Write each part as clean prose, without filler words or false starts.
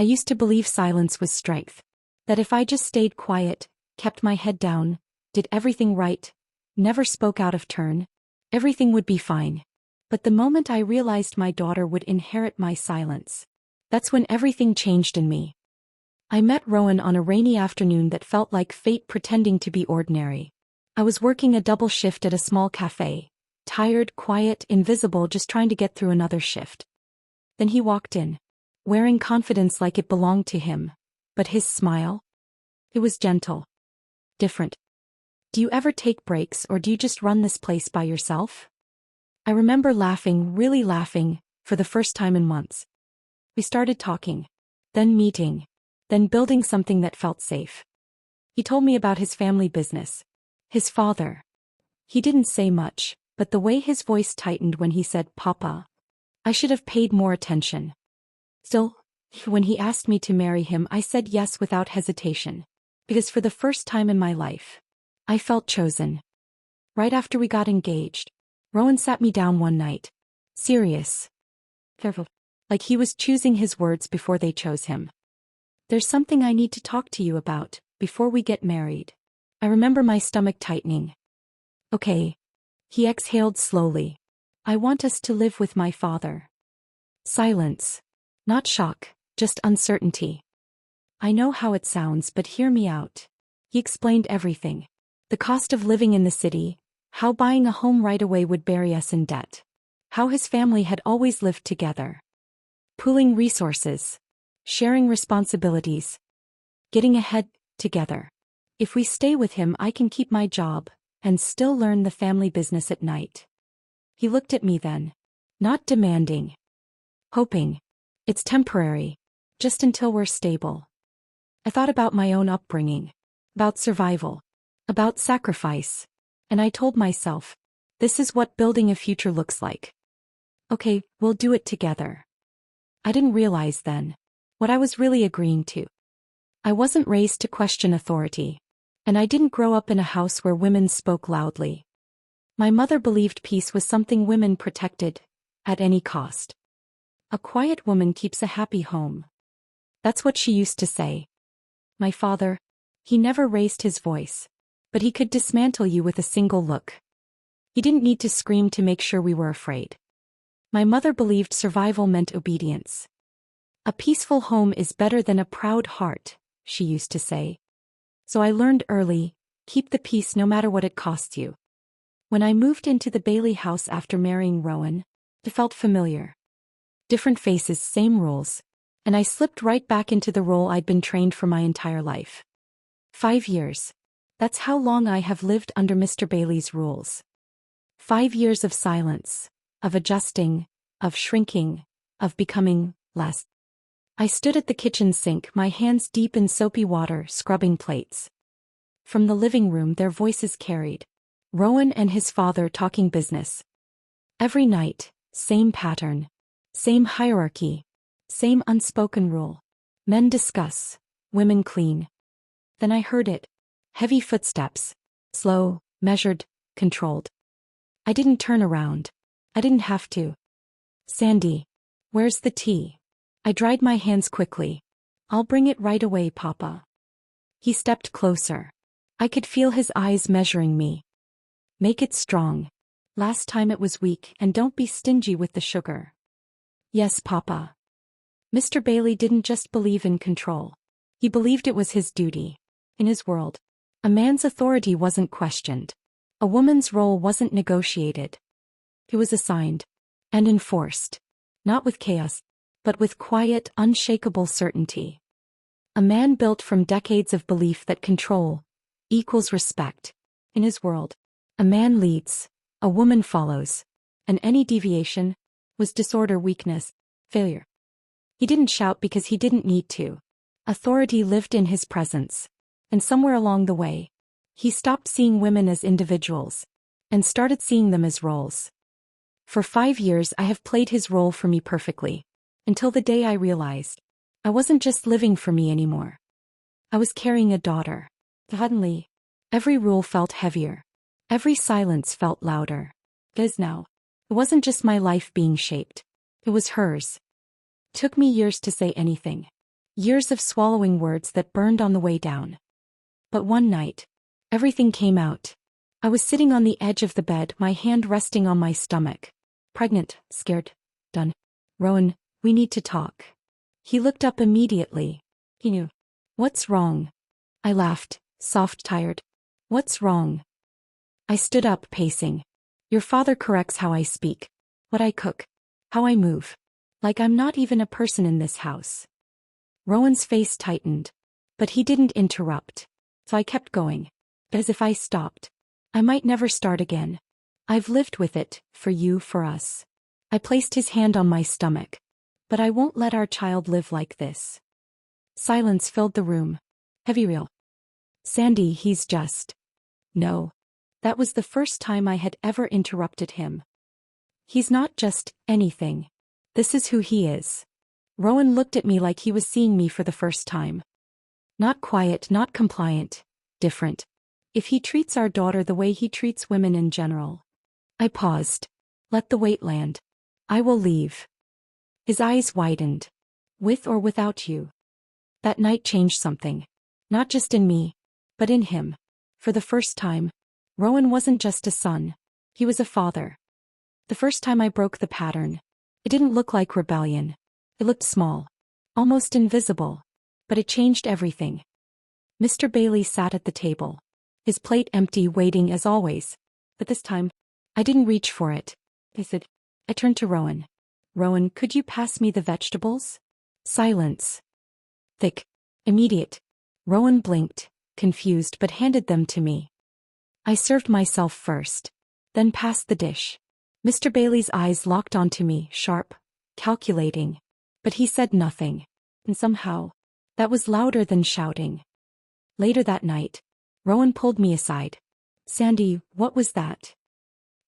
I used to believe silence was strength. That if I just stayed quiet, kept my head down, did everything right, never spoke out of turn, everything would be fine. But the moment I realized my daughter would inherit my silence, that's when everything changed in me. I met Rowan on a rainy afternoon that felt like fate pretending to be ordinary. I was working a double shift at a small cafe, tired, quiet, invisible, just trying to get through another shift. Then he walked in, wearing confidence like it belonged to him. But his smile? It was gentle. Different. Do you ever take breaks, or do you just run this place by yourself? I remember laughing, really laughing, for the first time in months. We started talking, then meeting, then building something that felt safe. He told me about his family business. His father. He didn't say much, but the way his voice tightened when he said, "Papa," I should have paid more attention. Still, when he asked me to marry him, I said yes without hesitation. Because for the first time in my life, I felt chosen. Right after we got engaged, Rowan sat me down one night. Serious. Careful. Like he was choosing his words before they chose him. "There's something I need to talk to you about, before we get married." I remember my stomach tightening. "Okay." He exhaled slowly. "I want us to live with my father." Silence. Not shock, just uncertainty. "I know how it sounds, but hear me out." He explained everything. The cost of living in the city, how buying a home right away would bury us in debt. How his family had always lived together. Pooling resources. Sharing responsibilities. Getting ahead, together. If we stay with him, I can keep my job, and still learn the family business at night. He looked at me then. Not demanding. Hoping. It's temporary. Just until we're stable. I thought about my own upbringing. About survival. About sacrifice. And I told myself, this is what building a future looks like. Okay, we'll do it together. I didn't realize then what I was really agreeing to. I wasn't raised to question authority. And I didn't grow up in a house where women spoke loudly. My mother believed peace was something women protected, at any cost. A quiet woman keeps a happy home. That's what she used to say. My father, he never raised his voice. But he could dismantle you with a single look. He didn't need to scream to make sure we were afraid. My mother believed survival meant obedience. A peaceful home is better than a proud heart, she used to say. So I learned early, keep the peace no matter what it costs you. When I moved into the Bailey house after marrying Rowan, it felt familiar. Different faces, same rules. And I slipped right back into the role I'd been trained for my entire life. 5 years. That's how long I have lived under Mr. Bailey's rules. 5 years of silence, of adjusting, of shrinking, of becoming less. I stood at the kitchen sink, my hands deep in soapy water, scrubbing plates. From the living room their voices carried. Rowan and his father talking business. Every night, same pattern. Same hierarchy. Same unspoken rule. Men discuss, women clean. Then I heard it. Heavy footsteps. Slow, measured, controlled. I didn't turn around. I didn't have to. "Sandi, where's the tea?" I dried my hands quickly. "I'll bring it right away, Papa." He stepped closer. I could feel his eyes measuring me. "Make it strong. Last time it was weak, and don't be stingy with the sugar." "Yes, Papa." Mr. Bailey didn't just believe in control. He believed it was his duty. In his world, a man's authority wasn't questioned. A woman's role wasn't negotiated. It was assigned. And enforced. Not with chaos, but with quiet, unshakable certainty. A man built from decades of belief that control equals respect. In his world, a man leads, a woman follows. And any deviation was disorder, weakness, failure. He didn't shout because he didn't need to. Authority lived in his presence. And somewhere along the way, he stopped seeing women as individuals and started seeing them as roles. For 5 years I have played his role for me perfectly, until the day I realized I wasn't just living for me anymore. I was carrying a daughter. Suddenly, every rule felt heavier. Every silence felt louder. Because now, it wasn't just my life being shaped. It was hers. It took me years to say anything. Years of swallowing words that burned on the way down. But one night, everything came out. I was sitting on the edge of the bed, my hand resting on my stomach. Pregnant, scared, done. Rowan, we need to talk. He looked up immediately. He knew. What's wrong? I laughed, soft, tired. What's wrong? I stood up, pacing. Your father corrects how I speak, what I cook, how I move. Like I'm not even a person in this house. Rowan's face tightened, but he didn't interrupt. So I kept going. As if I stopped, I might never start again. I've lived with it, for you, for us. I placed his hand on my stomach. But I won't let our child live like this. Silence filled the room. Heavy, real. Sandi, he's just. No. That was the first time I had ever interrupted him. He's not just anything. This is who he is. Rowan looked at me like he was seeing me for the first time. Not quiet, not compliant. Different. If he treats our daughter the way he treats women in general. I paused. Let the weight land. I will leave. His eyes widened. With or without you. That night changed something. Not just in me, but in him. For the first time, Rowan wasn't just a son. He was a father. The first time I broke the pattern, it didn't look like rebellion. It looked small. Almost invisible. But it changed everything. Mr. Bailey sat at the table. His plate empty, waiting as always. But this time, I didn't reach for it. I turned to Rowan. Rowan, could you pass me the vegetables? Silence. Thick. Immediate. Rowan blinked, confused, but handed them to me. I served myself first. Then passed the dish. Mr. Bailey's eyes locked onto me, sharp, calculating. But he said nothing. And somehow, that was louder than shouting. Later that night, Rowan pulled me aside. Sandi, what was that?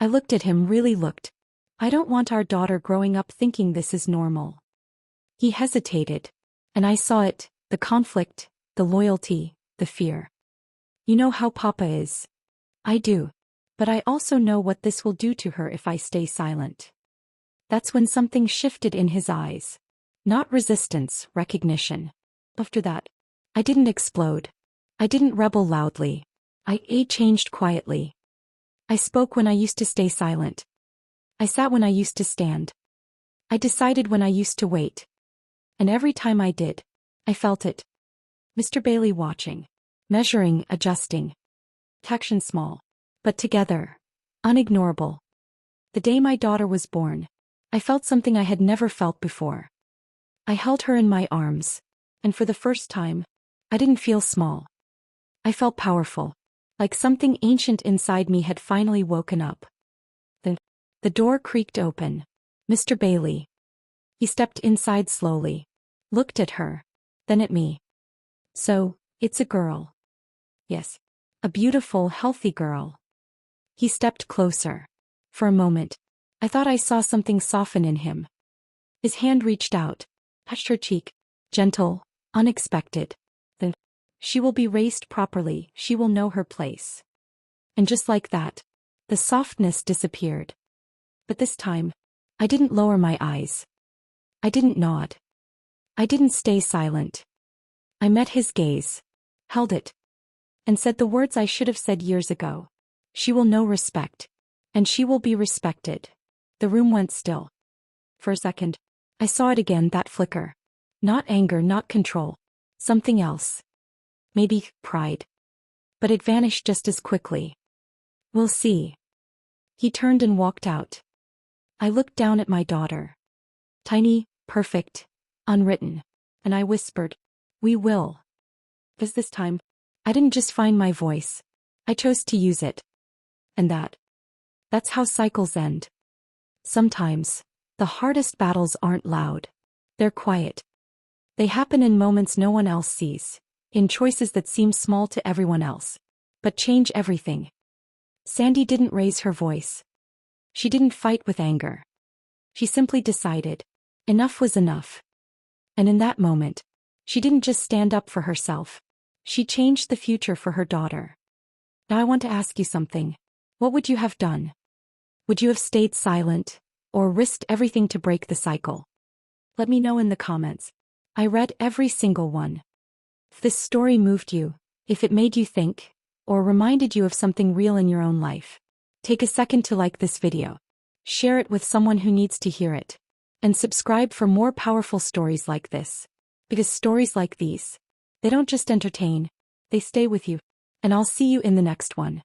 I looked at him, really looked. I don't want our daughter growing up thinking this is normal. He hesitated. And I saw it, the conflict, the loyalty, the fear. You know how Papa is. I do. But I also know what this will do to her if I stay silent. That's when something shifted in his eyes. Not resistance, recognition. After that, I didn't explode. I didn't rebel loudly. I changed quietly. I spoke when I used to stay silent. I sat when I used to stand. I decided when I used to wait. And every time I did, I felt it. Mr. Bailey watching, measuring, adjusting. Action small, but together, unignorable. The day my daughter was born, I felt something I had never felt before. I held her in my arms, and for the first time, I didn't feel small. I felt powerful, like something ancient inside me had finally woken up. Then, the door creaked open. Mr. Bailey. He stepped inside slowly, looked at her, then at me. So, it's a girl. Yes, a beautiful, healthy girl. He stepped closer. For a moment, I thought I saw something soften in him. His hand reached out, touched her cheek, gentle, unexpected. Then, she will be raised properly, she will know her place. And just like that, the softness disappeared. But this time, I didn't lower my eyes. I didn't nod. I didn't stay silent. I met his gaze, held it, and said the words I should have said years ago. She will know respect, and she will be respected. The room went still. For a second, I saw it again, that flicker. Not anger, not control. Something else. Maybe pride. But it vanished just as quickly. We'll see. He turned and walked out. I looked down at my daughter. Tiny, perfect, unwritten. And I whispered, we will. Because this time, I didn't just find my voice. I chose to use it. And that's how cycles end. Sometimes, the hardest battles aren't loud. They're quiet. They happen in moments no one else sees, in choices that seem small to everyone else, but change everything. Sandi didn't raise her voice. She didn't fight with anger. She simply decided, enough was enough. And in that moment, she didn't just stand up for herself. She changed the future for her daughter. Now I want to ask you something. What would you have done? Would you have stayed silent, or risked everything to break the cycle? Let me know in the comments. I read every single one. If this story moved you, if it made you think, or reminded you of something real in your own life, take a second to like this video. Share it with someone who needs to hear it. And subscribe for more powerful stories like this. Because stories like these, they don't just entertain, they stay with you. And I'll see you in the next one.